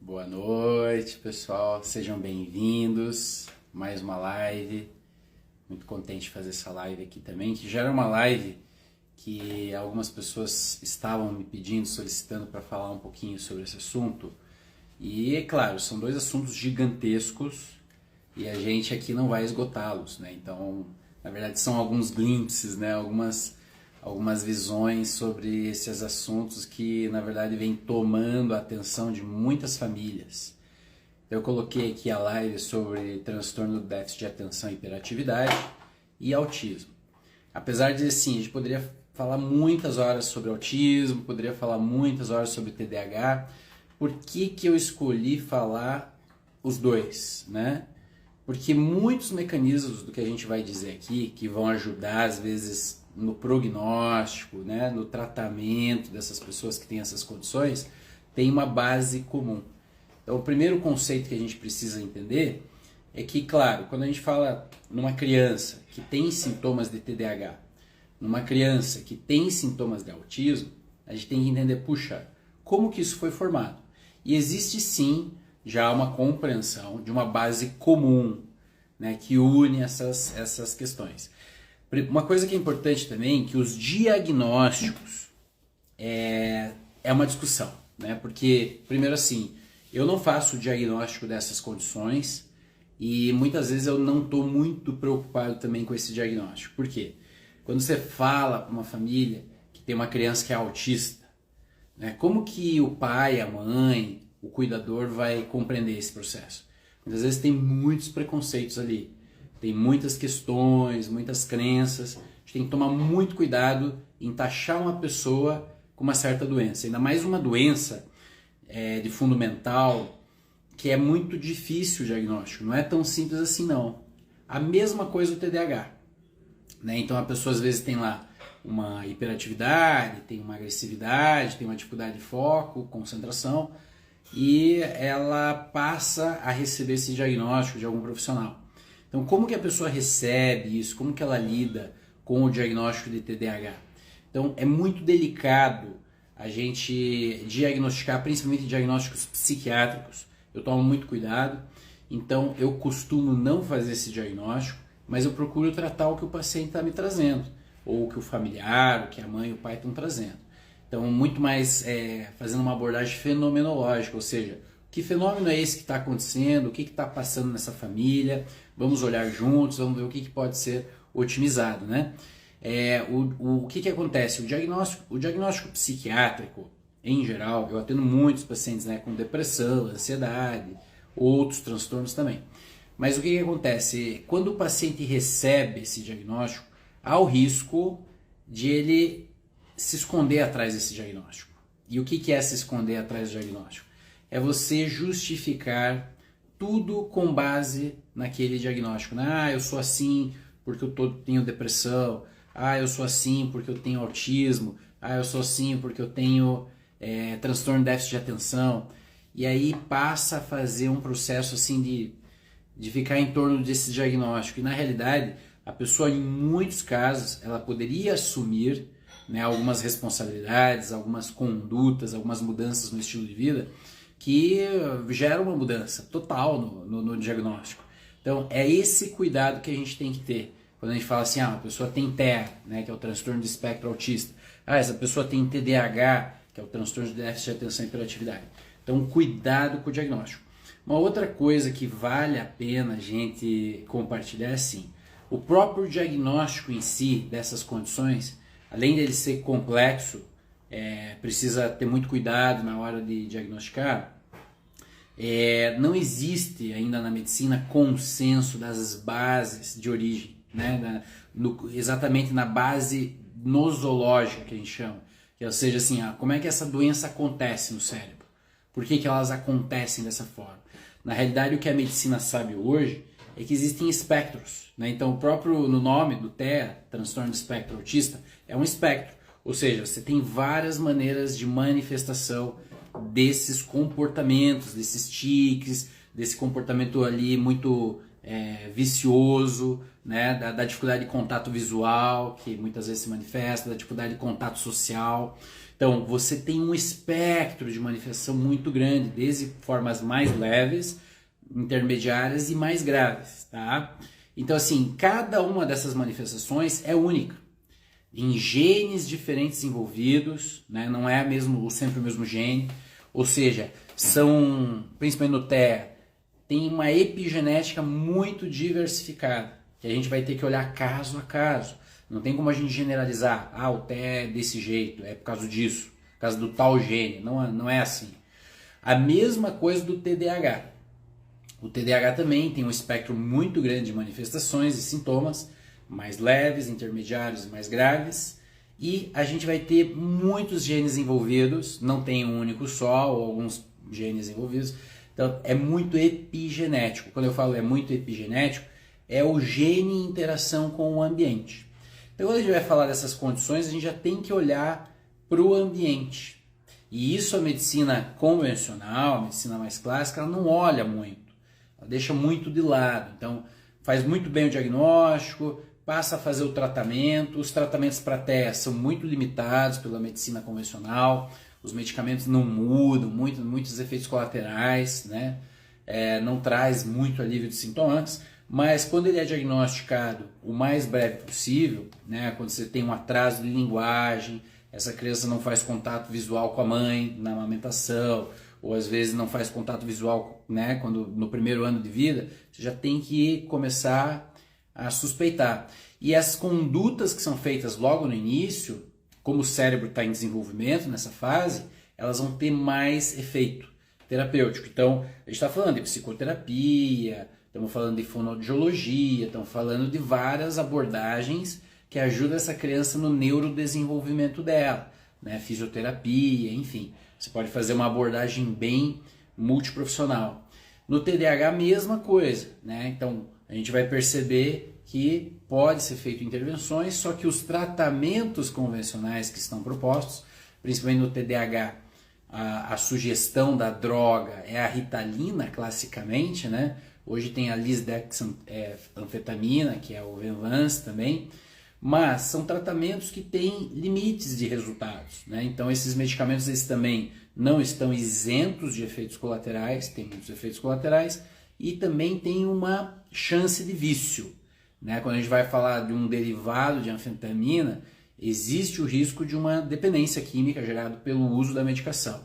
Boa noite, pessoal. Sejam bem-vindos. Mais uma live. Muito contente de fazer essa live aqui também, que já era uma live que algumas pessoas estavam me pedindo, solicitando para falar um pouquinho sobre esse assunto. E, é claro, são dois assuntos gigantescos e a gente aqui não vai esgotá-los, né? Então, na verdade, são alguns glimpses, né? Algumas visões sobre esses assuntos que, na verdade, vem tomando a atenção de muitas famílias. Eu coloquei aqui a live sobre transtorno do déficit de atenção e hiperatividade e autismo. Apesar de, assim, a gente poderia falar muitas horas sobre autismo, poderia falar muitas horas sobre TDAH. Por que eu escolhi falar os dois, né? Porque muitos mecanismos do que a gente vai dizer aqui, que vão ajudar, às vezes, no prognóstico, né, no tratamento dessas pessoas que têm essas condições, tem uma base comum. Então, o primeiro conceito que a gente precisa entender é que, claro, quando a gente fala numa criança que tem sintomas de TDAH, numa criança que tem sintomas de autismo, a gente tem que entender, puxa, como que isso foi formado? E existe sim já uma compreensão de uma base comum, né, que une essas questões. Uma coisa que é importante também, que os diagnósticos é uma discussão, né? Porque, primeiro assim, eu não faço o diagnóstico dessas condições e muitas vezes eu não estou muito preocupado também com esse diagnóstico. Por quê? Quando você fala para uma família que tem uma criança que é autista, né? Como que o pai, a mãe, o cuidador vai compreender esse processo? Muitas vezes tem muitos preconceitos ali. Tem muitas questões, muitas crenças. A gente tem que tomar muito cuidado em taxar uma pessoa com uma certa doença. Ainda mais uma doença de fundo mental, que é muito difícil o diagnóstico. Não é tão simples assim, não. A mesma coisa o TDAH. Né? Então a pessoa às vezes tem lá uma hiperatividade, tem uma agressividade, tem uma dificuldade de foco, concentração, e ela passa a receber esse diagnóstico de algum profissional. Então, como que a pessoa recebe isso? Como que ela lida com o diagnóstico de TDAH? Então, é muito delicado a gente diagnosticar, principalmente diagnósticos psiquiátricos. Eu tomo muito cuidado, então eu costumo não fazer esse diagnóstico, mas eu procuro tratar o que o paciente está me trazendo, ou o que o familiar, o que a mãe e o pai estão trazendo. Então, muito mais fazendo uma abordagem fenomenológica, ou seja, que fenômeno é esse que está acontecendo, o que está passando nessa família, vamos olhar juntos, vamos ver o que pode ser otimizado, né? O que acontece? O diagnóstico psiquiátrico, em geral, eu atendo muitos pacientes, né, com depressão, ansiedade, outros transtornos também. Mas o que acontece? Quando o paciente recebe esse diagnóstico, há o risco de ele se esconder atrás desse diagnóstico. E o que é se esconder atrás do diagnóstico? É você justificar tudo com base naquele diagnóstico. Ah, eu sou assim porque eu tenho depressão. Ah, eu sou assim porque eu tenho autismo. Ah, eu sou assim porque eu tenho transtorno de déficit de atenção. E aí passa a fazer um processo assim de ficar em torno desse diagnóstico. E na realidade, a pessoa em muitos casos, ela poderia assumir, né, algumas responsabilidades, algumas condutas, algumas mudanças no estilo de vida, que gera uma mudança total no diagnóstico. Então, é esse cuidado que a gente tem que ter. Quando a gente fala assim, a pessoa tem TEA, né, que é o transtorno de espectro autista. Essa pessoa tem TDAH, que é o transtorno de déficit de atenção e hiperatividade. Então, cuidado com o diagnóstico. Uma outra coisa que vale a pena a gente compartilhar é assim, o próprio diagnóstico em si dessas condições, além dele ser complexo, precisa ter muito cuidado na hora de diagnosticar. Não existe ainda na medicina consenso das bases de origem, né? Exatamente na base nosológica que a gente chama, ou seja, assim, como é que essa doença acontece no cérebro? Por que elas acontecem dessa forma? Na realidade, o que a medicina sabe hoje é que existem espectros, né? Então, no nome do TEA, transtorno de espectro autista, é um espectro. Ou seja, você tem várias maneiras de manifestação desses comportamentos, desses tiques, desse comportamento ali muito vicioso, né? Da dificuldade de contato visual, que muitas vezes se manifesta, da dificuldade de contato social. Então, você tem um espectro de manifestação muito grande, desde formas mais leves, intermediárias e mais graves, tá? Então, assim, cada uma dessas manifestações é única, em genes diferentes envolvidos, né? Não é sempre o mesmo gene, ou seja, são, principalmente no TEA, tem uma epigenética muito diversificada, que a gente vai ter que olhar caso a caso. Não tem como a gente generalizar, o TEA é desse jeito, é por causa disso, por causa do tal gene, não é assim. A mesma coisa do TDAH. O TDAH também tem um espectro muito grande de manifestações e sintomas, mais leves, intermediários e mais graves, e a gente vai ter muitos genes envolvidos, não tem um único só, ou alguns genes envolvidos, então é muito epigenético. Quando eu falo é muito epigenético, é o gene em interação com o ambiente. Então quando a gente vai falar dessas condições, a gente já tem que olhar para o ambiente. E isso a medicina convencional, a medicina mais clássica, ela não olha muito. Ela deixa muito de lado. Então faz muito bem o diagnóstico, passa a fazer o tratamento. Os tratamentos para TEA são muito limitados pela medicina convencional. Os medicamentos não mudam, muitos efeitos colaterais, né? Não traz muito alívio de sintomas. Mas quando ele é diagnosticado o mais breve possível, né, quando você tem um atraso de linguagem, essa criança não faz contato visual com a mãe na amamentação, ou às vezes não faz contato visual, né, quando no primeiro ano de vida, você já tem que começar a suspeitar. E as condutas que são feitas logo no início, como o cérebro está em desenvolvimento nessa fase, elas vão ter mais efeito terapêutico. Então, a gente está falando de psicoterapia, estamos falando de fonoaudiologia, estamos falando de várias abordagens que ajudam essa criança no neurodesenvolvimento dela, né? Fisioterapia, enfim. Você pode fazer uma abordagem bem multiprofissional. No TDAH, a mesma coisa, né? Então, a gente vai perceber que pode ser feito intervenções, só que os tratamentos convencionais que estão propostos, principalmente no TDAH, a sugestão da droga é a Ritalina, classicamente, né? Hoje tem a lisdexanfetamina, que é o Venvance também, mas são tratamentos que têm limites de resultados, né? Então esses medicamentos eles também não estão isentos de efeitos colaterais, tem muitos efeitos colaterais, e também tem uma chance de vício, né? Quando a gente vai falar de um derivado de anfetamina, existe o risco de uma dependência química gerada pelo uso da medicação.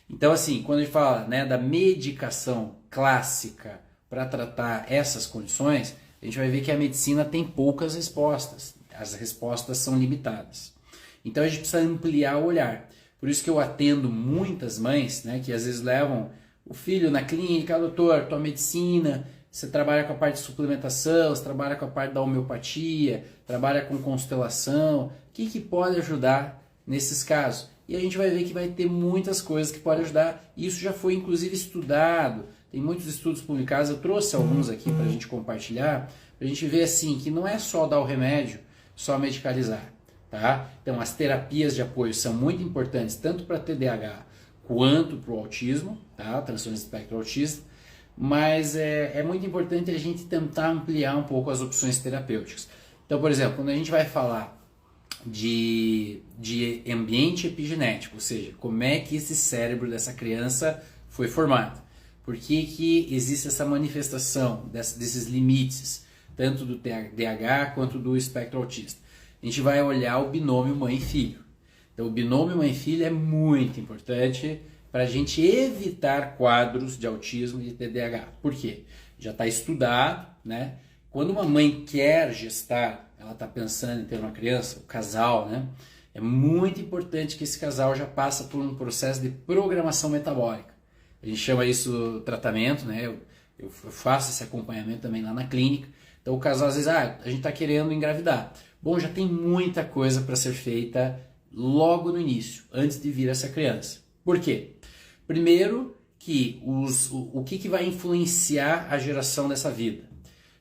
Então assim, quando a gente fala, né, da medicação clássica para tratar essas condições, a gente vai ver que a medicina tem poucas respostas. As respostas são limitadas. Então a gente precisa ampliar o olhar. Por isso que eu atendo muitas mães, né, que às vezes levam o filho na clínica, doutor, tua medicina, você trabalha com a parte de suplementação, você trabalha com a parte da homeopatia, trabalha com constelação, o que pode ajudar nesses casos? E a gente vai ver que vai ter muitas coisas que podem ajudar. Isso já foi inclusive estudado. Tem muitos estudos publicados, eu trouxe alguns aqui para a gente compartilhar, para a gente ver assim, que não é só dar o remédio, só medicalizar, tá? Então as terapias de apoio são muito importantes, tanto para TDAH quanto para o autismo, tá? Transtorno de espectro autista, mas é muito importante a gente tentar ampliar um pouco as opções terapêuticas. Então, por exemplo, quando a gente vai falar de ambiente epigenético, ou seja, como é que esse cérebro dessa criança foi formado. Por que existe essa manifestação desses limites, tanto do TDAH quanto do espectro autista? A gente vai olhar o binômio mãe-filho. Então, o binômio mãe-filho é muito importante para a gente evitar quadros de autismo e de TDAH. Por quê? Já está estudado, né? Quando uma mãe quer gestar, ela está pensando em ter uma criança, o casal, né? É muito importante que esse casal já passe por um processo de programação metabólica. A gente chama isso tratamento, né? Eu faço esse acompanhamento também lá na clínica. Então o casal às vezes, a gente está querendo engravidar. Bom, já tem muita coisa para ser feita logo no início, antes de vir essa criança. Por quê? Primeiro, que o que vai influenciar a geração dessa vida?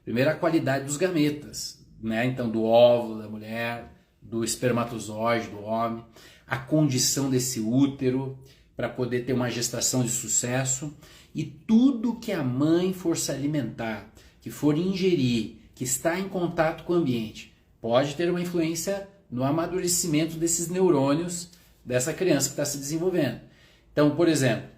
Primeiro, a qualidade dos gametas, né? Então, do óvulo da mulher, do espermatozoide do homem, a condição desse útero para poder ter uma gestação de sucesso, e tudo que a mãe for se alimentar, que for ingerir, que está em contato com o ambiente, pode ter uma influência no amadurecimento desses neurônios dessa criança que está se desenvolvendo. Então, por exemplo,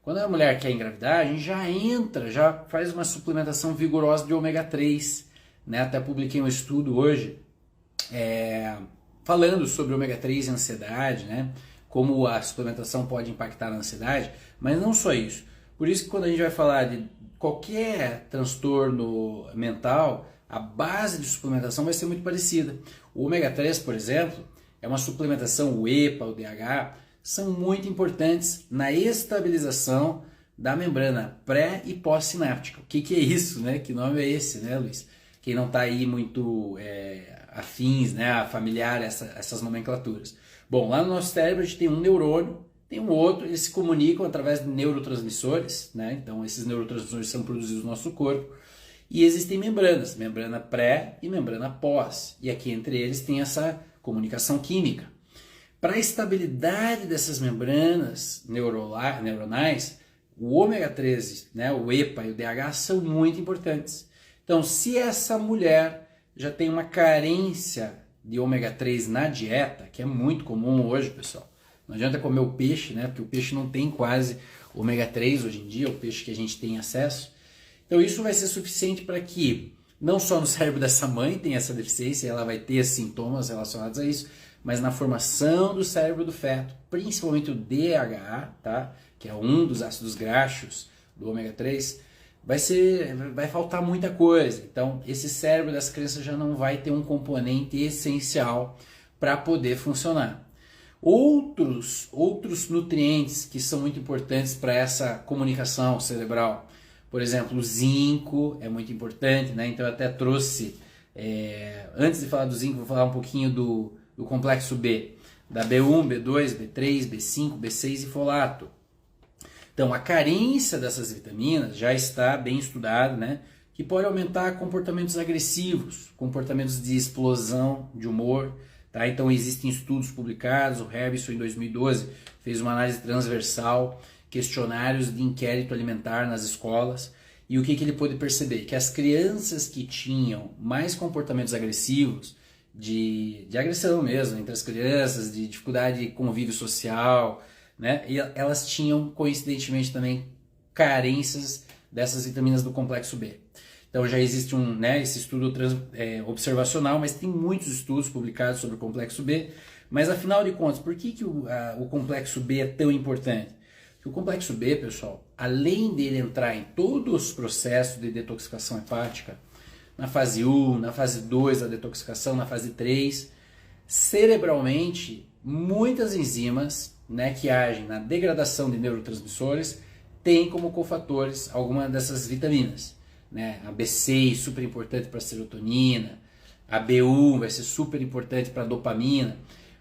quando a mulher quer engravidar, a gente já faz uma suplementação vigorosa de ômega 3, né? Até publiquei um estudo hoje falando sobre ômega 3 e ansiedade, né? Como a suplementação pode impactar na ansiedade, mas não só isso. Por isso que quando a gente vai falar de qualquer transtorno mental, a base de suplementação vai ser muito parecida. O ômega 3, por exemplo, é uma suplementação, o EPA, o DHA, são muito importantes na estabilização da membrana pré e pós-sináptica. O que é isso, né? Que nome é esse, né, Luiz? Quem não está aí muito afins, né, a familiar essas nomenclaturas. Bom, lá no nosso cérebro a gente tem um neurônio, tem um outro, eles se comunicam através de neurotransmissores, né? Então esses neurotransmissores são produzidos no nosso corpo. E existem membranas, membrana pré e membrana pós. E aqui entre eles tem essa comunicação química. Para a estabilidade dessas membranas neuronais, o ômega 13, né, o EPA e o DHA são muito importantes. Então, se essa mulher já tem uma carência de ômega 3 na dieta, que é muito comum hoje, pessoal, não adianta comer o peixe, né, porque o peixe não tem quase ômega 3 hoje em dia, o peixe que a gente tem acesso. Então, isso vai ser suficiente para que, não só no cérebro dessa mãe tenha essa deficiência, ela vai ter sintomas relacionados a isso, mas na formação do cérebro do feto, principalmente o DHA, tá? Que é um dos ácidos graxos do ômega 3, vai faltar muita coisa. Então, esse cérebro dessa criança já não vai ter um componente essencial para poder funcionar. Outros nutrientes que são muito importantes para essa comunicação cerebral, por exemplo, o zinco é muito importante, né? Então eu até trouxe, antes de falar do zinco, vou falar um pouquinho do complexo B, da B1, B2, B3, B5, B6 e folato. Então a carência dessas vitaminas já está bem estudada, né? Que pode aumentar comportamentos agressivos, comportamentos de explosão de humor, tá? Então existem estudos publicados, o Herbison em 2012 fez uma análise transversal, questionários de inquérito alimentar nas escolas, e o que ele pôde perceber? Que as crianças que tinham mais comportamentos agressivos, de agressão mesmo entre as crianças, de dificuldade de convívio social, né? E elas tinham coincidentemente também carências dessas vitaminas do complexo B. Então já existe esse estudo observacional, mas tem muitos estudos publicados sobre o complexo B. Mas afinal de contas, por que o complexo B é tão importante? Porque o complexo B, pessoal, além dele entrar em todos os processos de detoxificação hepática, na fase 1, na fase 2 da detoxificação, na fase 3, cerebralmente, muitas enzimas, né, que agem na degradação de neurotransmissores têm como cofatores algumas dessas vitaminas. Né? A B6, super importante para a serotonina, a B1 vai ser super importante para a dopamina.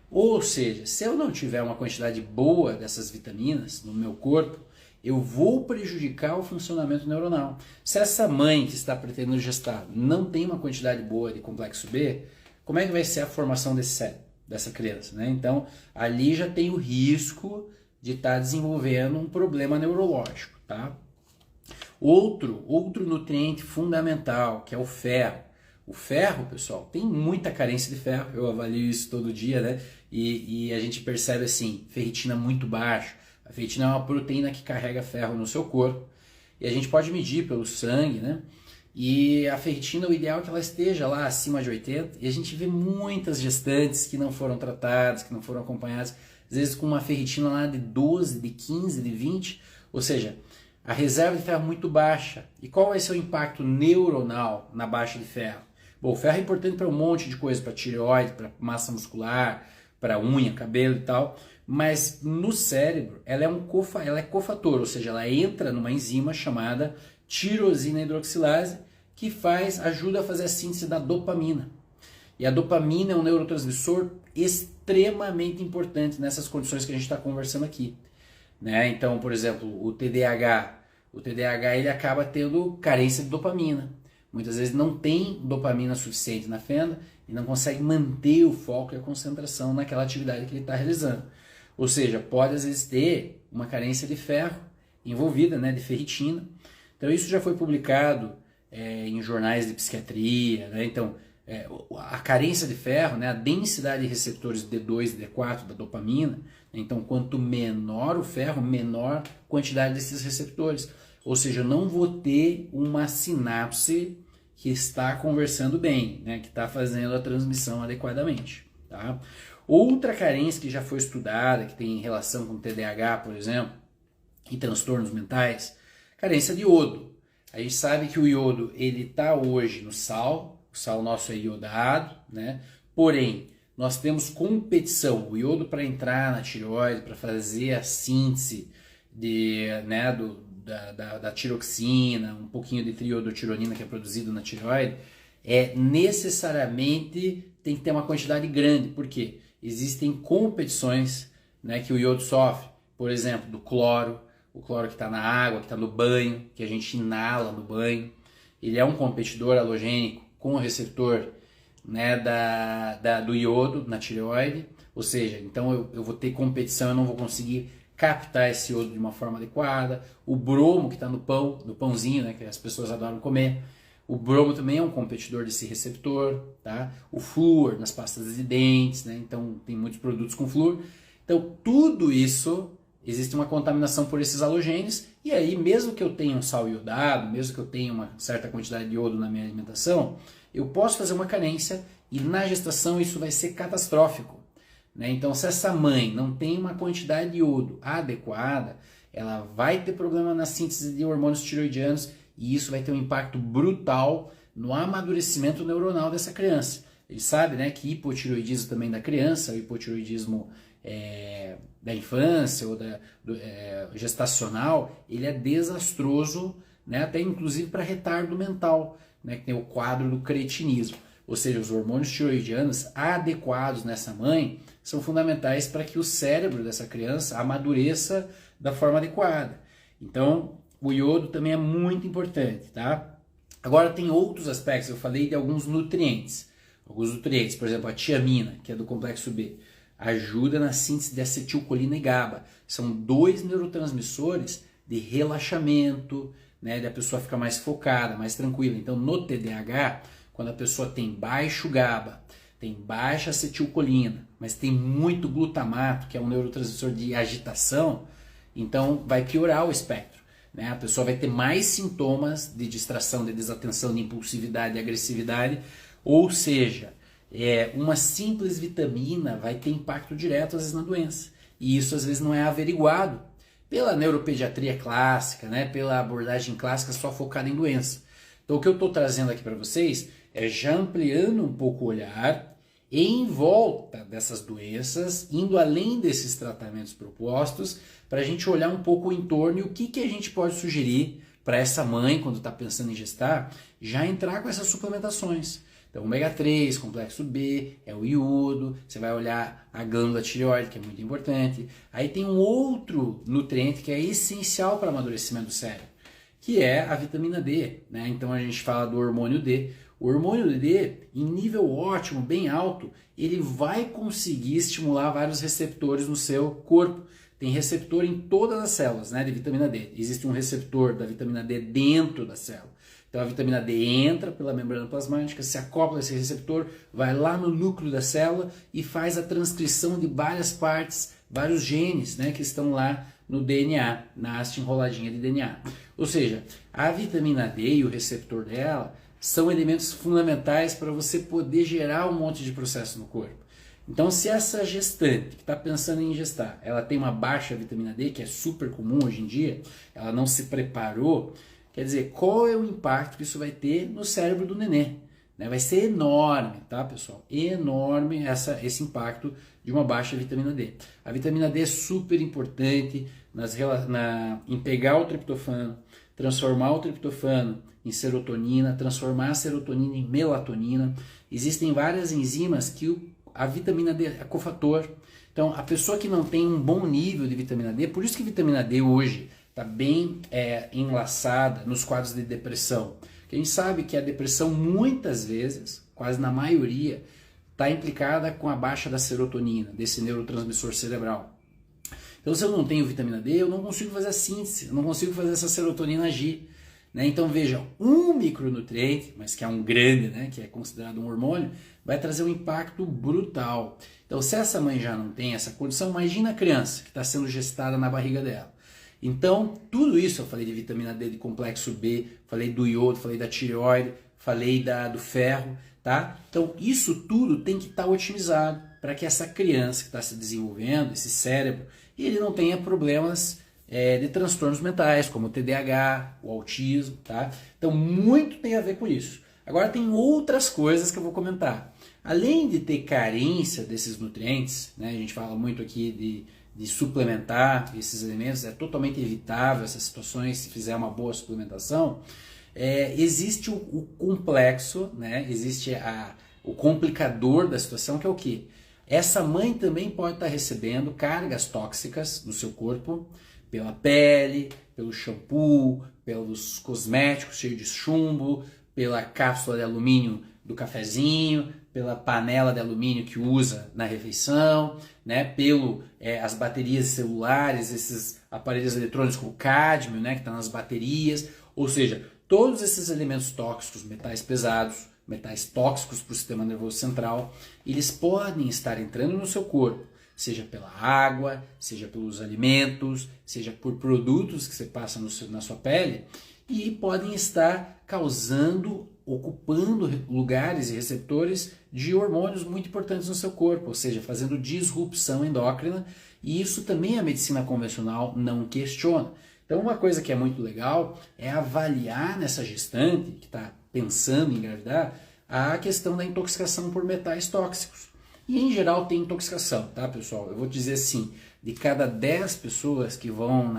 Ou seja, se eu não tiver uma quantidade boa dessas vitaminas no meu corpo, eu vou prejudicar o funcionamento neuronal. Se essa mãe que está pretendendo gestar não tem uma quantidade boa de complexo B, como é que vai ser a formação desse cérebro, dessa criança? Né? Então, ali já tem o risco de estar desenvolvendo um problema neurológico. Tá? Outro nutriente fundamental, que é o ferro. O ferro, pessoal, tem muita carência de ferro, eu avalio isso todo dia, né? E a gente percebe assim, ferritina muito baixa. A ferritina é uma proteína que carrega ferro no seu corpo. E a gente pode medir pelo sangue, né? E a ferritina, o ideal é que ela esteja lá acima de 80. E a gente vê muitas gestantes que não foram tratadas, que não foram acompanhadas. Às vezes com uma ferritina lá de 12, de 15, de 20. Ou seja, a reserva de ferro é muito baixa. E qual vai ser o impacto neuronal na baixa de ferro? Bom, o ferro é importante para um monte de coisa, para tireoide, para massa muscular, para unha, cabelo e tal. Mas no cérebro, ela é cofator, ou seja, ela entra numa enzima chamada tirosina hidroxilase, que ajuda a fazer a síntese da dopamina. E a dopamina é um neurotransmissor extremamente importante nessas condições que a gente está conversando aqui. Né? Então, por exemplo, o TDAH ele acaba tendo carência de dopamina. Muitas vezes não tem dopamina suficiente na fenda e não consegue manter o foco e a concentração naquela atividade que ele está realizando. Ou seja, pode às vezes ter uma carência de ferro envolvida, né, de ferritina. Então isso já foi publicado em jornais de psiquiatria, né? Então a carência de ferro, né, a densidade de receptores D2 e D4 da dopamina. Então, quanto menor o ferro, menor a quantidade desses receptores. Ou seja, eu não vou ter uma sinapse que está conversando bem, né, que está fazendo a transmissão adequadamente. Tá? Outra carência que já foi estudada, que tem relação com TDAH, por exemplo, e transtornos mentais, carência de iodo. A gente sabe que o iodo ele está hoje no sal, o sal nosso é iodado, né? Porém, nós temos competição, o iodo para entrar na tireoide, para fazer a síntese né, da tiroxina, um pouquinho de triiodotironina que é produzido na tireoide, necessariamente tem que ter uma quantidade grande. Por quê? Existem competições, né, que o iodo sofre, por exemplo, do cloro, o cloro que está na água, que está no banho, que a gente inala no banho. Ele é um competidor halogênico com o receptor, né, do iodo na tireoide, ou seja, então eu vou ter competição, eu não vou conseguir captar esse iodo de uma forma adequada. O bromo que está no pão, no pãozinho, né, que as pessoas adoram comer, o bromo também é um competidor desse receptor, tá? O flúor nas pastas de dentes, né? Então tem muitos produtos com flúor. Então tudo isso, existe uma contaminação por esses halogênios, e aí mesmo que eu tenha um sal iodado, mesmo que eu tenha uma certa quantidade de iodo na minha alimentação, eu posso fazer uma carência e na gestação isso vai ser catastrófico, né? Então se essa mãe não tem uma quantidade de iodo adequada, ela vai ter problema na síntese de hormônios tiroidianos e isso vai ter um impacto brutal no amadurecimento neuronal dessa criança. Ele sabe, né, que hipotiroidismo também da criança, o hipotiroidismo da infância ou gestacional, ele é desastroso, né, até inclusive para retardo mental, né, que tem o quadro do cretinismo. Ou seja, os hormônios tiroidianos adequados nessa mãe são fundamentais para que o cérebro dessa criança amadureça da forma adequada. Então, o iodo também é muito importante, tá? Agora tem outros aspectos, eu falei de alguns nutrientes. Alguns nutrientes, por exemplo, a tiamina, que é do complexo B, ajuda na síntese de acetilcolina e GABA. São dois neurotransmissores de relaxamento, né, da pessoa ficar mais focada, mais tranquila. Então, no TDAH, quando a pessoa tem baixo GABA, tem baixa acetilcolina, mas tem muito glutamato, que é um neurotransmissor de agitação, então vai piorar o espectro, né? A pessoa vai ter mais sintomas de distração, de desatenção, de impulsividade, de agressividade, ou seja, uma simples vitamina vai ter impacto direto às vezes na doença, e isso às vezes não é averiguado pela neuropediatria clássica, né? Pela abordagem clássica só focada em doença. Então o que eu estou trazendo aqui para vocês é já ampliando um pouco o olhar em volta dessas doenças, indo além desses tratamentos propostos, para a gente olhar um pouco o entorno e o que a gente pode sugerir para essa mãe, quando está pensando em gestar, já entrar com essas suplementações. Então, ômega 3, complexo B, é o iodo, você vai olhar a glândula tireoide, que é muito importante. Aí tem um outro nutriente que é essencial para o amadurecimento do cérebro, que é a vitamina D, né? Então a gente fala do hormônio D. O hormônio D, em nível ótimo, bem alto, ele vai conseguir estimular vários receptores no seu corpo. Tem receptor em todas as células, né, de vitamina D. Existe um receptor da vitamina D dentro da célula. Então a vitamina D entra pela membrana plasmática, se acopla a esse receptor, vai lá no núcleo da célula e faz a transcrição de várias partes, vários genes, né, que estão lá no DNA, na haste enroladinha de DNA. Ou seja, a vitamina D e o receptor dela são elementos fundamentais para você poder gerar um monte de processo no corpo. Então, se essa gestante que está pensando em gestar, ela tem uma baixa vitamina D, que é super comum hoje em dia, ela não se preparou, quer dizer, qual é o impacto que isso vai ter no cérebro do nenê? Né? Vai ser enorme, tá, pessoal? Enorme esse impacto de uma baixa vitamina D. A vitamina D é super importante em pegar o triptofano, transformar o triptofano em serotonina, transformar a serotonina em melatonina. Existem várias enzimas que a vitamina D é cofator. Então, a pessoa que não tem um bom nível de vitamina D, por isso que a vitamina D hoje está bem enlaçada nos quadros de depressão. Porque a gente sabe que a depressão muitas vezes, quase na maioria, está implicada com a baixa da serotonina, desse neurotransmissor cerebral. Então, se eu não tenho vitamina D, eu não consigo fazer a síntese, eu não consigo fazer essa serotonina agir. né? Então veja, um micronutriente, mas que é um grande, né, que é considerado um hormônio, vai trazer um impacto brutal. Então se essa mãe já não tem essa condição, imagina a criança que está sendo gestada na barriga dela. Então tudo isso, eu falei de vitamina D, de complexo B, falei do iodo, falei da tireoide, falei do ferro, tá? Então isso tudo tem que estar otimizado para que essa criança que está se desenvolvendo, esse cérebro, ele não tenha problemas de transtornos mentais, como o TDAH, o autismo, tá? Então muito tem a ver com isso. Agora tem outras coisas que eu vou comentar. Além de ter carência desses nutrientes, né, a gente fala muito aqui de suplementar esses elementos, é totalmente evitável essas situações se fizer uma boa suplementação. Existe o complexo, né, existe o complicador da situação, que é o quê? Essa mãe também pode estar recebendo cargas tóxicas no seu corpo, pela pele, pelo shampoo, pelos cosméticos cheios de chumbo, pela cápsula de alumínio do cafezinho, pela panela de alumínio que usa na refeição, né, as baterias celulares, esses aparelhos eletrônicos com cádmio, né, que está nas baterias, ou seja, todos esses elementos tóxicos, metais pesados, metais tóxicos para o sistema nervoso central, eles podem estar entrando no seu corpo, seja pela água, seja pelos alimentos, seja por produtos que você passa na sua pele, e podem estar ocupando lugares e receptores de hormônios muito importantes no seu corpo, ou seja, fazendo disrupção endócrina, e isso também a medicina convencional não questiona. Então uma coisa que é muito legal é avaliar nessa gestante que está pensando em engravidar a questão da intoxicação por metais tóxicos. E em geral tem intoxicação, tá, pessoal? Eu vou dizer assim, de cada 10 pessoas que vão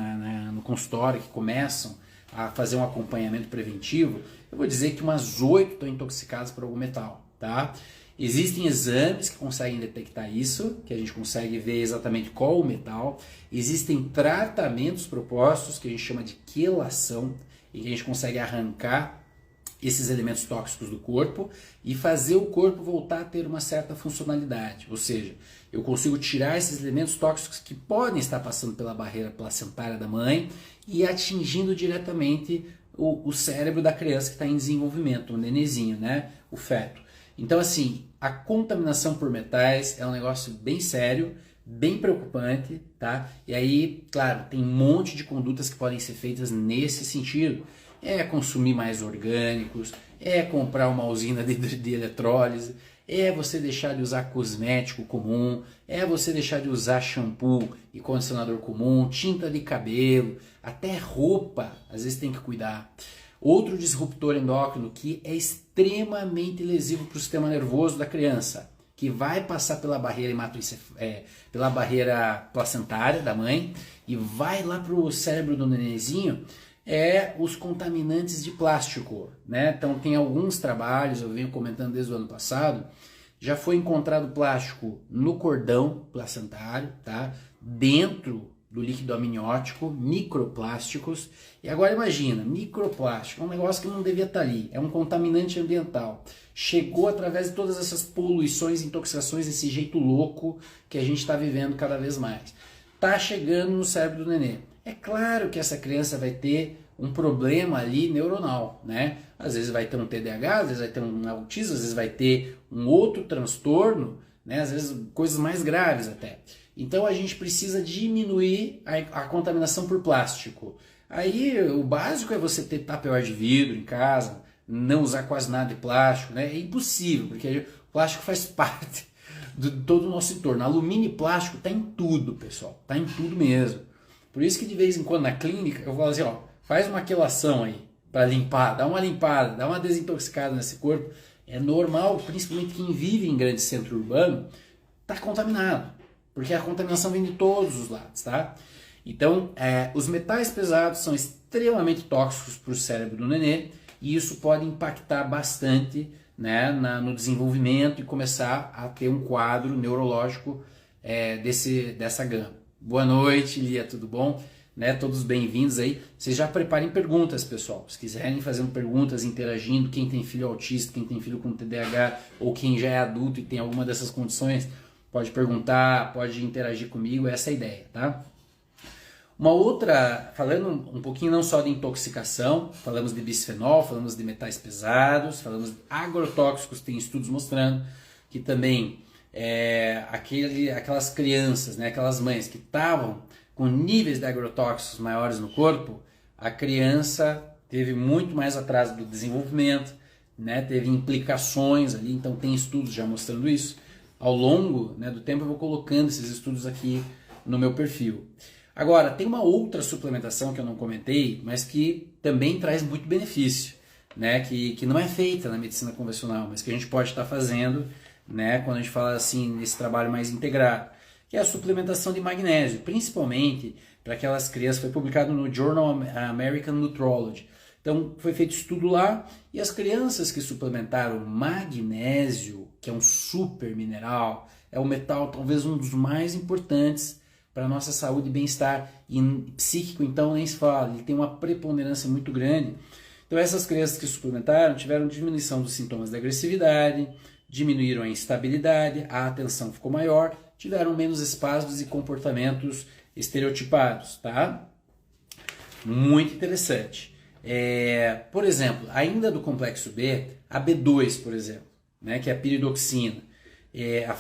no consultório, que começam a fazer um acompanhamento preventivo, eu vou dizer que umas 8 estão intoxicadas por algum metal, tá? Existem exames que conseguem detectar isso, que a gente consegue ver exatamente qual o metal. Existem tratamentos propostos, que a gente chama de quelação, em que a gente consegue arrancar esses elementos tóxicos do corpo e fazer o corpo voltar a ter uma certa funcionalidade. Ou seja, eu consigo tirar esses elementos tóxicos que podem estar passando pela barreira placentária da mãe e atingindo diretamente o cérebro da criança que está em desenvolvimento, o nenenzinho, né? O feto. Então, assim, a contaminação por metais é um negócio bem sério, bem preocupante, tá? E aí, claro, tem um monte de condutas que podem ser feitas nesse sentido. É consumir mais orgânicos, é comprar uma usina de eletrólise, é você deixar de usar cosmético comum, é você deixar de usar shampoo e condicionador comum, tinta de cabelo, até roupa, às vezes tem que cuidar. Outro disruptor endócrino que é extremamente lesivo para o sistema nervoso da criança, que vai passar pela barreira pela barreira placentária da mãe e vai lá para o cérebro do nenenzinho, os contaminantes de plástico, né? Então tem alguns trabalhos, eu venho comentando desde o ano passado, já foi encontrado plástico no cordão placentário, tá? Dentro do líquido amniótico, microplásticos. E agora imagina, microplástico, é um negócio que não devia estar ali, é um contaminante ambiental. Chegou através de todas essas poluições, intoxicações, desse jeito louco que a gente está vivendo cada vez mais. Está chegando no cérebro do nenê. É claro que essa criança vai ter um problema ali neuronal, né? Às vezes vai ter um TDAH, às vezes vai ter um autismo, às vezes vai ter um outro transtorno, né? Às vezes coisas mais graves até. Então a gente precisa diminuir a contaminação por plástico. Aí o básico é você ter tupperware de vidro em casa, não usar quase nada de plástico, né? É impossível, porque o plástico faz parte de todo o nosso entorno. Alumínio e plástico está em tudo, pessoal, está em tudo mesmo. Por isso que de vez em quando na clínica eu falo assim, ó, faz uma quelação aí para limpar, dá uma limpada, dá uma desintoxicada nesse corpo. É normal, principalmente quem vive em grande centro urbano, está contaminado, porque a contaminação vem de todos os lados, tá? Então, os metais pesados são extremamente tóxicos para o cérebro do nenê e isso pode impactar bastante, né, no desenvolvimento e começar a ter um quadro neurológico dessa gama. Boa noite, Lia, tudo bom? Né, todos bem-vindos aí. Vocês já preparem perguntas, pessoal. Se quiserem fazer perguntas, interagindo, quem tem filho autista, quem tem filho com TDAH ou quem já é adulto e tem alguma dessas condições, pode perguntar, pode interagir comigo, essa é a ideia, tá? Uma outra, falando um pouquinho não só de intoxicação, falamos de bisfenol, falamos de metais pesados, falamos de agrotóxicos, tem estudos mostrando que também aquelas crianças, né, aquelas mães que estavam com níveis de agrotóxicos maiores no corpo, a criança teve muito mais atraso do desenvolvimento, né, teve implicações ali, então tem estudos já mostrando isso. Ao longo, né, do tempo eu vou colocando esses estudos aqui no meu perfil. Agora, tem uma outra suplementação que eu não comentei, mas que também traz muito benefício, né? Que não é feita na medicina convencional, mas que a gente pode estar fazendo, né? Quando a gente fala assim, nesse trabalho mais integrado, que é a suplementação de magnésio, principalmente para aquelas crianças, foi publicado no Journal American Nutrology. Então, foi feito estudo lá, e as crianças que suplementaram magnésio, que é um super mineral, é um metal talvez um dos mais importantes para a nossa saúde e bem-estar, e psíquico então nem se fala, ele tem uma preponderância muito grande. Então essas crianças que suplementaram tiveram diminuição dos sintomas da agressividade, diminuíram a instabilidade, a atenção ficou maior, tiveram menos espasmos e comportamentos estereotipados, tá? Muito interessante. Por exemplo, ainda do complexo B, a B2, por exemplo, né, que é a piridoxina,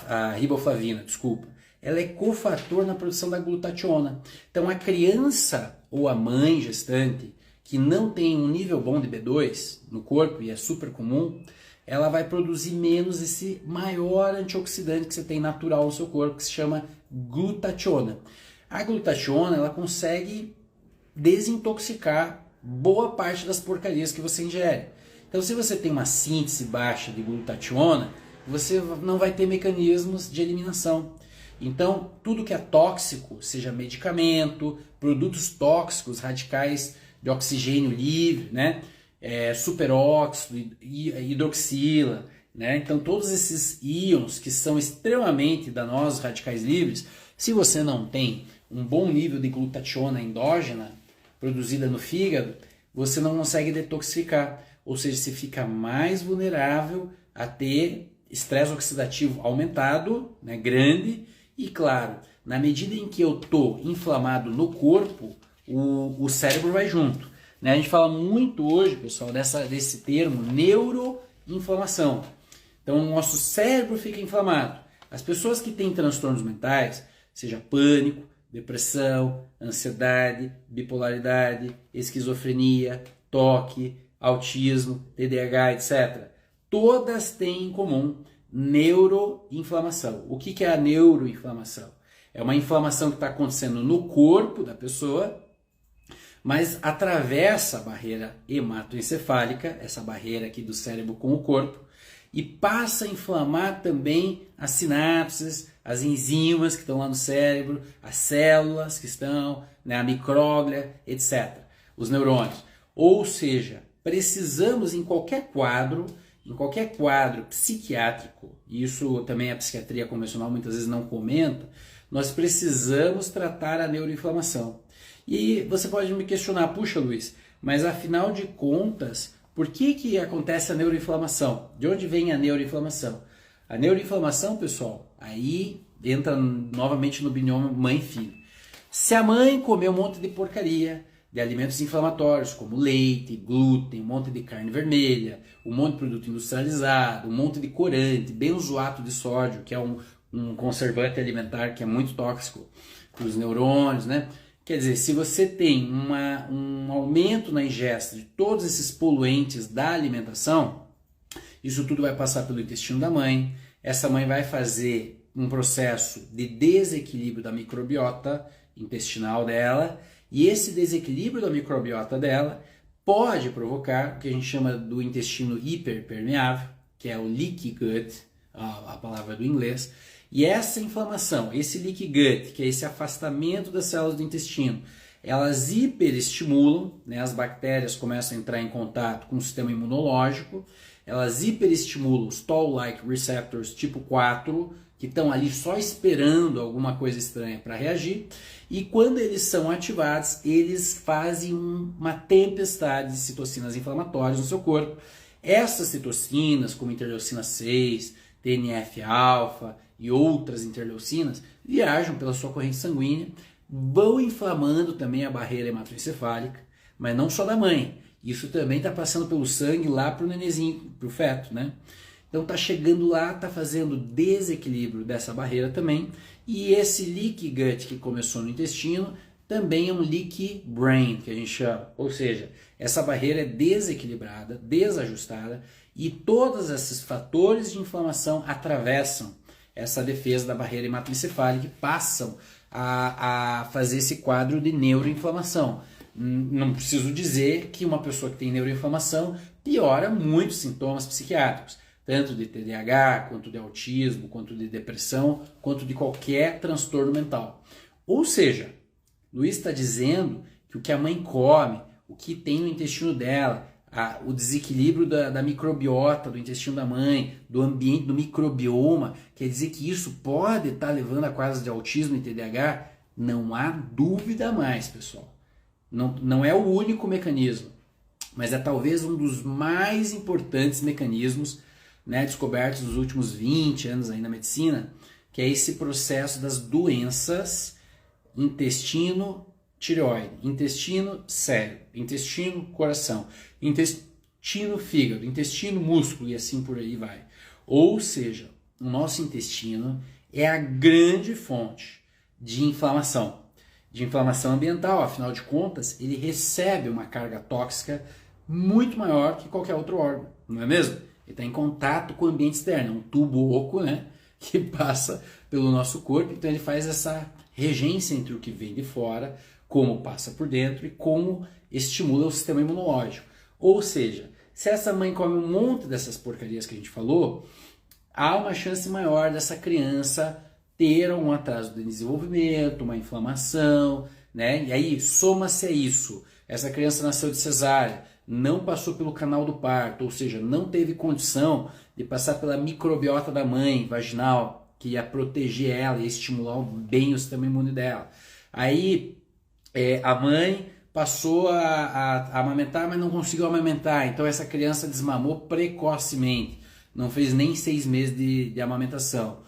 a riboflavina, desculpa, ela é cofator na produção da glutationa. Então a criança ou a mãe gestante que não tem um nível bom de B2 no corpo, e é super comum, ela vai produzir menos esse maior antioxidante que você tem natural no seu corpo, que se chama glutationa. A glutationa, ela consegue desintoxicar boa parte das porcarias que você ingere. Então se você tem uma síntese baixa de glutationa, você não vai ter mecanismos de eliminação. Então, tudo que é tóxico, seja medicamento, produtos tóxicos, radicais de oxigênio livre, né? Superóxido, hidroxila, né? Então, todos esses íons que são extremamente danosos, radicais livres, se você não tem um bom nível de glutationa endógena produzida no fígado, você não consegue detoxificar. Ou seja, você fica mais vulnerável a ter estresse oxidativo aumentado, né, grande. E claro, na medida em que eu estou inflamado no corpo, o cérebro vai junto. Né? A gente fala muito hoje, pessoal, desse termo neuroinflamação. Então o nosso cérebro fica inflamado. As pessoas que têm transtornos mentais, seja pânico, depressão, ansiedade, bipolaridade, esquizofrenia, toque, autismo, TDAH, etc., todas têm em comum neuroinflamação. O que é a neuroinflamação? É uma inflamação que está acontecendo no corpo da pessoa, mas atravessa a barreira hematoencefálica, essa barreira aqui do cérebro com o corpo, e passa a inflamar também as sinapses, as enzimas que estão lá no cérebro, as células que estão, né, a micróglia, etc., os neurônios. Ou seja, precisamos em qualquer quadro psiquiátrico, e isso também a psiquiatria convencional muitas vezes não comenta, nós precisamos tratar a neuroinflamação. E você pode me questionar, puxa Luiz, mas afinal de contas, por que acontece a neuroinflamação? De onde vem a neuroinflamação? A neuroinflamação, pessoal, aí entra novamente no binômio mãe-filho. Se a mãe comer um monte de porcaria, de alimentos inflamatórios, como leite, glúten, um monte de carne vermelha, um monte de produto industrializado, um monte de corante, benzoato de sódio, que é um conservante alimentar que é muito tóxico para os neurônios, né? Quer dizer, se você tem um aumento na ingesta de todos esses poluentes da alimentação, isso tudo vai passar pelo intestino da mãe, essa mãe vai fazer um processo de desequilíbrio da microbiota intestinal dela, e esse desequilíbrio da microbiota dela pode provocar o que a gente chama do intestino hiperpermeável, que é o leaky gut, a palavra do inglês. E essa inflamação, esse leaky gut, que é esse afastamento das células do intestino, elas hiperestimulam, né, as bactérias começam a entrar em contato com o sistema imunológico, elas hiperestimulam os Toll-like receptors tipo 4, que estão ali só esperando alguma coisa estranha para reagir, e quando eles são ativados, eles fazem uma tempestade de citocinas inflamatórias no seu corpo. Essas citocinas, como interleucina 6, TNF-alfa e outras interleucinas, viajam pela sua corrente sanguínea, vão inflamando também a barreira hematoencefálica, mas não só da mãe. Isso também está passando pelo sangue lá para o nenenzinho, para o feto, né? Então está chegando lá, está fazendo desequilíbrio dessa barreira também. E esse leaky gut que começou no intestino também é um leaky brain, que a gente chama. Ou seja, essa barreira é desequilibrada, desajustada, e todos esses fatores de inflamação atravessam essa defesa da barreira hematoencefálica e passam a fazer esse quadro de neuroinflamação. Não preciso dizer que uma pessoa que tem neuroinflamação piora muitos sintomas psiquiátricos, tanto de TDAH, quanto de autismo, quanto de depressão, quanto de qualquer transtorno mental. Ou seja, Luiz está dizendo que o que a mãe come, o que tem no intestino dela, o desequilíbrio da microbiota do intestino da mãe, do ambiente, do microbioma, quer dizer que isso pode estar levando a quadros de autismo e TDAH? Não há dúvida mais, pessoal. Não é o único mecanismo, mas é talvez um dos mais importantes mecanismos, né, descobertos nos últimos 20 anos aí na medicina, que é esse processo das doenças intestino-tireoide, intestino-cérebro, intestino-coração, intestino-fígado, intestino-músculo e assim por aí vai. Ou seja, o nosso intestino é a grande fonte de inflamação ambiental. Afinal de contas, ele recebe uma carga tóxica muito maior que qualquer outro órgão, não é mesmo? Ele está em contato com o ambiente externo, é um tubo oco, né, que passa pelo nosso corpo, então ele faz essa regência entre o que vem de fora, como passa por dentro e como estimula o sistema imunológico. Ou seja, se essa mãe come um monte dessas porcarias que a gente falou, há uma chance maior dessa criança ter um atraso de desenvolvimento, uma inflamação, né? E aí soma-se a isso. Essa criança nasceu de cesárea, não passou pelo canal do parto, ou seja, não teve condição de passar pela microbiota da mãe vaginal, que ia proteger ela e estimular bem o sistema imune dela. Aí a mãe passou a amamentar, mas não conseguiu amamentar, então essa criança desmamou precocemente, não fez nem 6 meses de amamentação.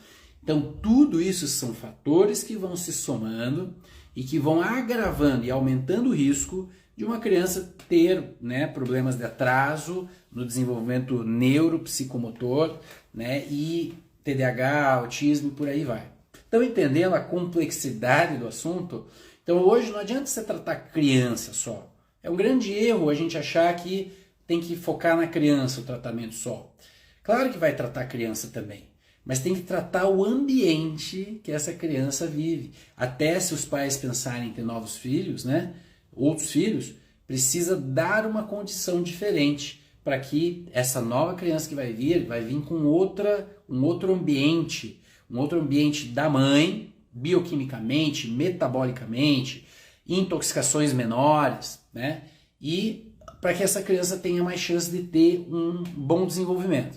Então tudo isso são fatores que vão se somando e que vão agravando e aumentando o risco de uma criança ter, né, problemas de atraso no desenvolvimento neuropsicomotor, né, e TDAH, autismo e por aí vai. Estão entendendo a complexidade do assunto? Então hoje não adianta você tratar criança só. É um grande erro a gente achar que tem que focar na criança o tratamento só. Claro que vai tratar a criança também, mas tem que tratar o ambiente que essa criança vive. Até se os pais pensarem em ter novos filhos, né, outros filhos, precisa dar uma condição diferente para que essa nova criança que vai vir com um outro ambiente da mãe, bioquimicamente, metabolicamente, intoxicações menores, né? E para que essa criança tenha mais chance de ter um bom desenvolvimento.